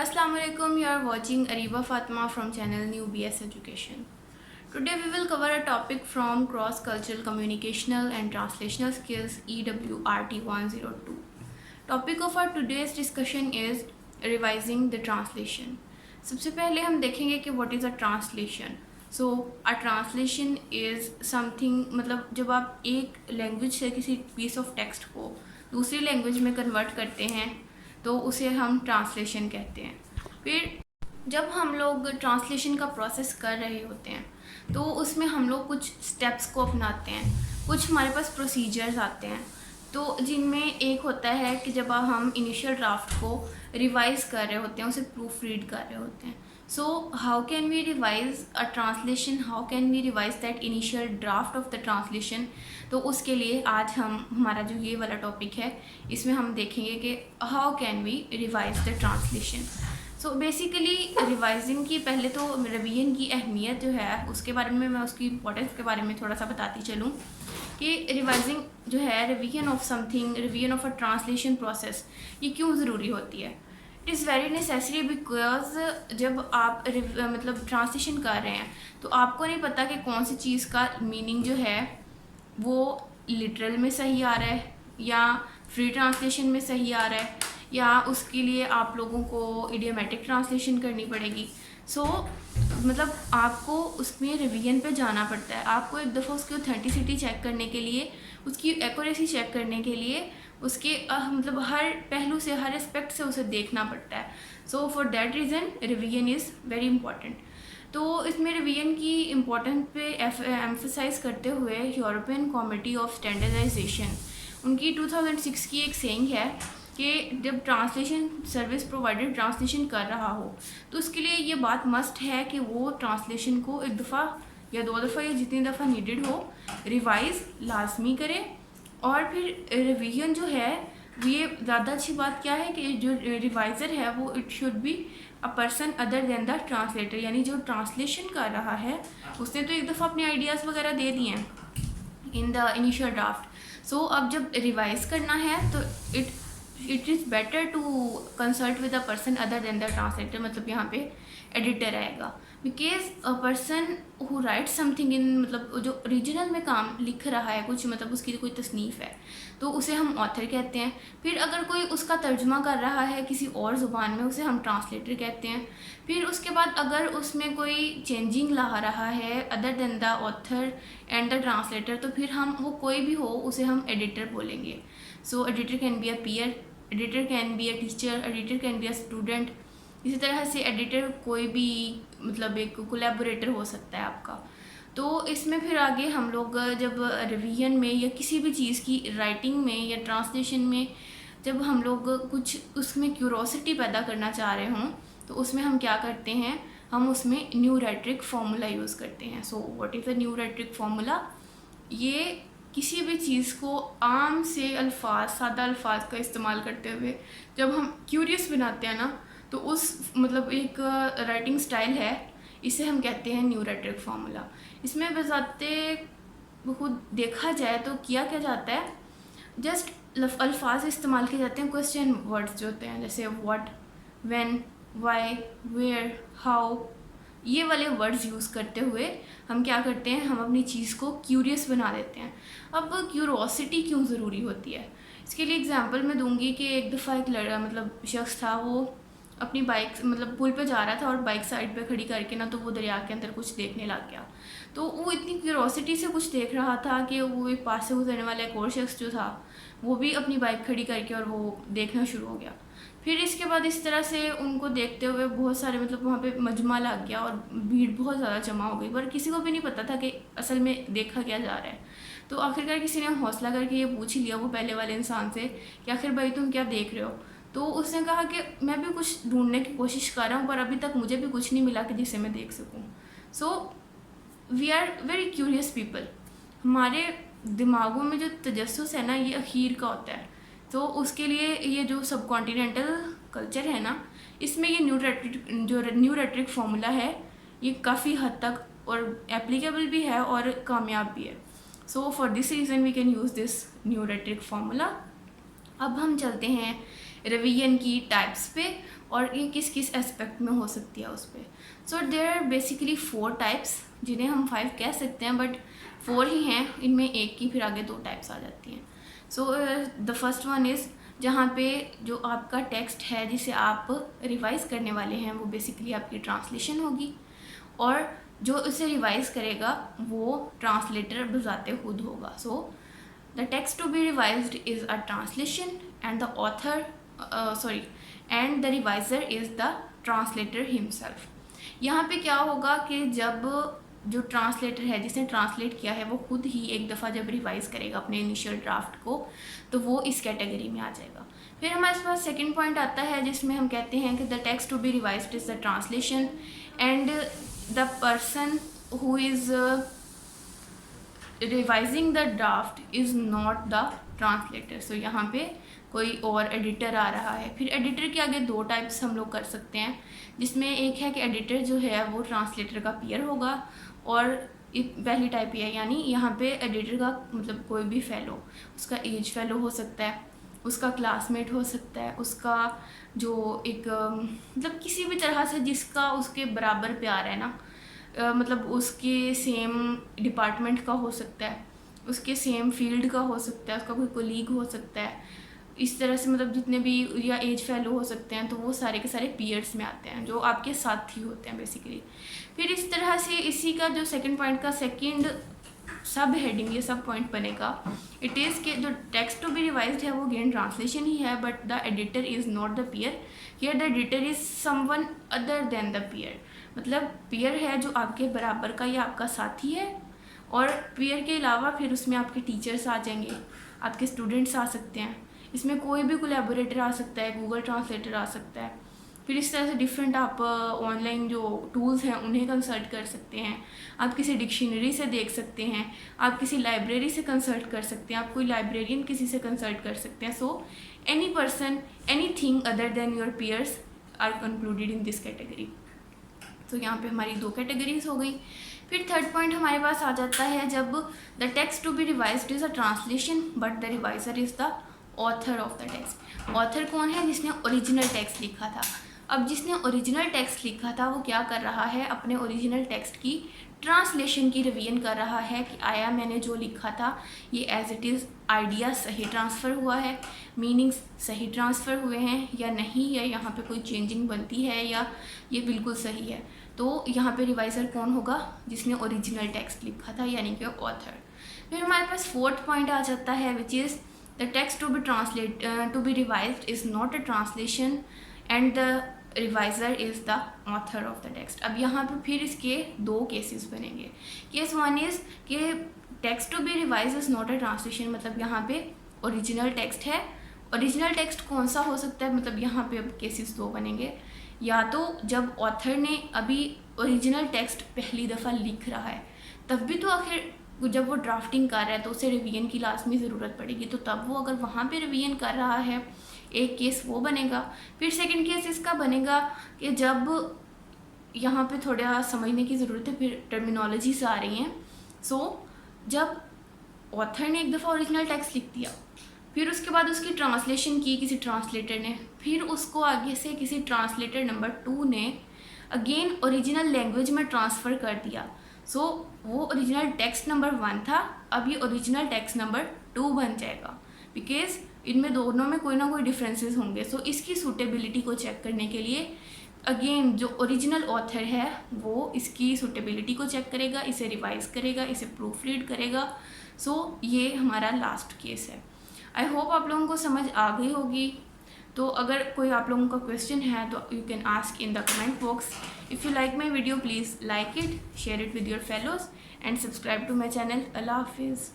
Assalamu alaikum, you are watching Ariba Fatma from channel New BS Education. Today we will cover a topic from Cross-Cultural Communicational and Translational Skills EWRT 102. Topic of our today's discussion is revising the translation. सबसे पहले हम देखेंगे कि what is a translation. So a translation is something मतलब जब आप एक language से किसी piece of text को दूसरी लैंग्वेज में कन्वर्ट करते हैं तो उसे हम ट्रांसलेशन कहते हैं। फिर जब हम लोग ट्रांसलेशन का प्रोसेस कर रहे होते हैं तो उसमें हम लोग कुछ स्टेप्स को अपनाते हैं, कुछ हमारे पास प्रोसीजर्स आते हैं। तो जिनमें एक होता है कि जब हम इनिशियल ड्राफ्ट को रिवाइज कर रहे होते हैं, उसे प्रूफ रीड कर रहे होते हैं। So how can we revise a translation, how can we revise that initial draft of the translation. तो उसके लिए आज हमारा जो ये वाला टॉपिक है इसमें हम देखेंगे कि how can we revise the translation. So basically revising की पहले तो रिवीजन की अहमियत जो है उसके बारे में मैं उसकी इम्पोर्टेंस के बारे में थोड़ा सा बताती चलूँ कि रिवाइजिंग जो है revision of something, revision of a translation process, ये क्यों ज़रूरी होती है। It is very necessary because जब आप मतलब ट्रांसलेशन कर रहे हैं तो आपको नहीं पता कि कौन सी चीज़ का मीनिंग जो है वो लिटरल में सही आ रहा है या फ्री ट्रांसलेशन में सही आ रहा है या उसके लिए आप लोगों को इडियोमेटिक ट्रांसलेशन करनी पड़ेगी। सो मतलब आपको उसमें रिवीजन पे जाना पड़ता है। आपको एक दफ़ा उसकी ऑथेंटिसिटी चेक करने के लिए, उसकी एक्यूरेसी चेक करने के लिए उसके मतलब हर पहलू से, हर एस्पेक्ट से उसे देखना पड़ता है। So for that reason revision is very important. तो इसमें रिवीजन की इम्पोर्टेंस पे एम्फसाइज करते हुए यूरोपियन कमेटी ऑफ स्टैंडर्डाइजेशन उनकी 2006 की एक सेइंग है कि जब ट्रांसलेशन सर्विस प्रोवाइडर ट्रांसलेशन कर रहा हो तो उसके लिए ये बात मस्ट है कि वो ट्रांसलेशन को एक दफ़ा या दो दफ़ा या जितनी दफ़ा नीडेड हो रिवाइज लाजमी करे। और फिर रिवीजन जो है ये ज़्यादा अच्छी बात क्या है कि जो रिवाइज़र है वो it should be a person other than the translator, यानी जो ट्रांसलेशन कर रहा है उसने तो एक दफ़ा अपने आइडियाज़ वगैरह दे दिए हैं in the initial draft. So अब जब रिवाइज करना है तो it is better to consult with a person other than the translator, मतलब यहाँ पे एडिटर आएगा। Because a person who write something in मतलब जो ओरिजिनल में काम लिख रहा है कुछ, मतलब उसकी कोई तसनीफ़ है तो उसे हम ऑथर कहते हैं। फिर अगर कोई उसका तर्जुमा कर रहा है किसी और ज़ुबान में उसे हम ट्रांसलेटर कहते हैं। फिर उसके बाद अगर उसमें कोई चेंजिंग ला रहा है other than the author and the translator तो फिर हम वो कोई भी हो उसे हम एडिटर बोलेंगे। So editor can be a peer, editor can be a teacher, editor can be a student. इसी तरह से एडिटर कोई भी मतलब एक कोलैबोरेटर हो सकता है आपका। तो इसमें फिर आगे हम लोग जब रिवीजन में या किसी भी चीज़ की राइटिंग में या ट्रांसलेशन में जब हम लोग कुछ उसमें क्यूरोसिटी पैदा करना चाह रहे हों तो उसमें हम क्या करते हैं, हम उसमें न्यू रेट्रिक फार्मूला यूज़ करते हैं। So what is the new rhetoric formula. ये किसी भी चीज़ को आम से अल्फाज, सादा अल्फाज का इस्तेमाल करते हुए जब हम क्यूरियस बनाते हैं ना तो उस मतलब एक राइटिंग स्टाइल है, इसे हम कहते हैं न्यू रेट्रिक फार्मूला। इसमें बजाते खुद देखा जाए तो किया क्या जाता है, जस्ट अल्फाज इस्तेमाल किए जाते हैं क्वेश्चन वर्ड्स जो होते हैं, जैसे what, when, why, where, how, ये वाले वर्ड्स यूज़ करते हुए हम क्या करते हैं, हम अपनी चीज़ को क्यूरियस बना देते हैं। अब क्यूरोसिटी क्यों ज़रूरी होती है, इसके लिए एग्जांपल मैं दूंगी कि एक दफ़ा एक लड़का मतलब शख्स था, वो अपनी बाइक मतलब पुल पे जा रहा था और बाइक साइड पे खड़ी करके ना तो वो दरिया के अंदर कुछ देखने लग गया। तो वो इतनी क्यूरोसिटी से कुछ देख रहा था कि वो एक पास से गुजरने वाला एक और शख्स जो था वो भी अपनी बाइक खड़ी करके और वो देखना शुरू हो गया। फिर इसके बाद इस तरह से उनको देखते हुए बहुत सारे मतलब वहाँ पे मजमा लग गया और भीड़ बहुत ज़्यादा जमा हो गई, पर किसी को भी नहीं पता था कि असल में देखा क्या जा रहा है। तो आखिरकार किसी ने हौसला करके ये पूछ ही लिया वो पहले वाले इंसान से कि आखिर भाई तुम क्या देख रहे हो। तो उसने कहा कि मैं भी कुछ ढूंढने की कोशिश कर रहा हूँ पर अभी तक मुझे भी कुछ नहीं मिला कि जिसे मैं देख सकूँ। So we are very curious people. हमारे दिमागों में जो तजस्सुस है ना ये अखीर का होता है। तो उसके लिए ये जो सब कॉन्टिनेंटल कल्चर है ना, इसमें ये न्यू रेट्रिक फार्मूला है ये काफ़ी हद तक और एप्लीकेबल भी है और कामयाब भी है। So for this reason we can use this new rhetoric formula. अब हम चलते हैं रिवीजन की टाइप्स पे और ये किस किस एस्पेक्ट में हो सकती है उस पर। So there are basically 4 types, जिन्हें हम 5 कह सकते हैं बट 4 ही हैं, इनमें एक की फिर आगे 2 टाइप्स आ जाती हैं। So the first one is जहाँ पे जो आपका टेक्स्ट है जिसे आप रिवाइज़ करने वाले हैं वो बेसिकली आपकी ट्रांसलेशन होगी, और जो उसे रिवाइज करेगा वो ट्रांसलेटर बजाते खुद होगा। So the text to be revised is a translation and the author and the reviser is the translator himself. यहाँ पे क्या होगा कि जब जो ट्रांसलेटर है जिसने ट्रांसलेट किया है वो खुद ही एक दफ़ा जब रिवाइज़ करेगा अपने इनिशियल ड्राफ्ट को तो वो इस कैटेगरी में आ जाएगा। फिर हमारे पास सेकंड पॉइंट आता है जिसमें हम कहते हैं कि the text to be revised is the translation and the person who is revising the draft is not the translator. So यहाँ पे कोई और एडिटर आ रहा है। फिर एडिटर के आगे 2 टाइप्स हम लोग कर सकते हैं, जिसमें एक है कि एडिटर जो है वो ट्रांसलेटर का पीयर होगा, और पहली टाइप ये है यानी यहाँ पे एडिटर का मतलब कोई भी फेलो, उसका एज फेलो हो सकता है, उसका क्लासमेट हो सकता है, उसका जो एक मतलब किसी भी तरह से जिसका उसके बराबर प्यार है ना, मतलब उसके सेम डिपार्टमेंट का हो सकता है, उसके सेम फील्ड का हो सकता है, उसका कोई कोलीग हो सकता है, इस तरह से मतलब जितने भी या एज फेलो हो सकते हैं तो वो सारे के सारे पीयर्स में आते हैं जो आपके साथी होते हैं बेसिकली। फिर इस तरह से इसी का जो सेकंड पॉइंट का सेकंड सब हेडिंग ये सब पॉइंट बनेगा, इट इज़ के जो टेक्स्ट टू बी रिवाइज्ड है वो गेन ट्रांसलेशन ही है but the editor is not the peer, here the editor is someone other than the peer. मतलब पीयर है जो आपके बराबर का या आपका साथी है, और पीयर के अलावा फिर उसमें आपके टीचर्स आ जाएंगे, आपके स्टूडेंट्स आ सकते हैं, इसमें कोई भी कोलैबोरेटर आ सकता है, गूगल ट्रांसलेटर आ सकता है। फिर इस तरह से डिफरेंट आप ऑनलाइन जो टूल्स हैं उन्हें कंसल्ट कर सकते हैं, आप किसी डिक्शनरी से देख सकते हैं, आप किसी लाइब्रेरी से कंसल्ट कर सकते हैं, आप कोई लाइब्रेरियन किसी से कंसल्ट कर सकते हैं। So any person any thing other than your peers are concluded in this category. तो यहाँ पे हमारी 2 कैटेगरीज हो गई। फिर थर्ड पॉइंट हमारे पास आ जाता है जब the text to be revised is a translation but the reviser is the author of the text. Author कौन है? जिसने ओरिजिनल टेक्स्ट लिखा था। अब जिसने ओरिजिनल टेक्स्ट लिखा था वो क्या कर रहा है, अपने ओरिजिनल टेक्स्ट की ट्रांसलेशन की रिवीजन कर रहा है कि आया मैंने जो लिखा था ये एज इट इज़ आइडिया सही ट्रांसफ़र हुआ है, मीनिंग्स सही ट्रांसफ़र हुए हैं या नहीं, या यहाँ पे कोई चेंजिंग बनती है या ये बिल्कुल सही है। तो यहाँ पे रिवाइज़र कौन होगा? जिसने ओरिजिनल टेक्स्ट लिखा था यानी कि ऑथर। फिर हमारे पास फोर्थ पॉइंट आ जाता है which is the text to be revised is not a translation and the reviser is the author of the text. अब यहाँ पे फिर इसके 2 केसेस बनेंगे। केस 1 इज़ कि text to be revise is not a translation, मतलब यहाँ पे ओरिजिनल टेक्स्ट है। ओरिजिनल टेक्स्ट कौन सा हो सकता है? मतलब यहाँ पे अब केसेस 2 बनेंगे। या तो जब ऑथर ने अभी ओरिजिनल टेक्स्ट पहली दफ़ा लिख रहा है तब भी तो आखिर जब वो ड्राफ्टिंग कर रहा है तो उसे रिवीजन की लाजमी ज़रूरत पड़ेगी, तो तब वो अगर वहाँ पे रिवीजन कर रहा है, एक केस वो बनेगा। फिर सेकंड केस इसका बनेगा कि जब यहाँ पे थोड़ा समझने की ज़रूरत है, फिर टर्मिनोलॉजीज आ रही हैं। सो जब ऑथर ने एक दफ़ा ओरिजिनल टेक्स्ट लिख दिया, फिर उसके बाद उसकी ट्रांसलेशन की किसी ट्रांसलेटर ने, फिर उसको आगे से किसी ट्रांसलेटर नंबर 2 ने अगेन ओरिजिनल लैंग्वेज में ट्रांसफ़र कर दिया। सो वो ओरिजिनल टेक्स्ट नंबर 1 था, अब ये ओरिजिनल टेक्स्ट नंबर 2 बन जाएगा, बिकॉज़ इनमें दोनों में कोई ना कोई डिफरेंसेस होंगे। सो इसकी सूटेबिलिटी को चेक करने के लिए अगेन जो ओरिजिनल ऑथर है वो इसकी सूटेबिलिटी को चेक करेगा, इसे रिवाइज करेगा, इसे प्रूफ रीड करेगा। सो ये हमारा लास्ट केस है। आई होप आप लोगों को समझ आ गई होगी। तो अगर कोई आप लोगों का क्वेश्चन है तो you can ask in the comment box. If you like my video please like it, share it with your fellows and subscribe to my channel. अल्लाह हाफिज़।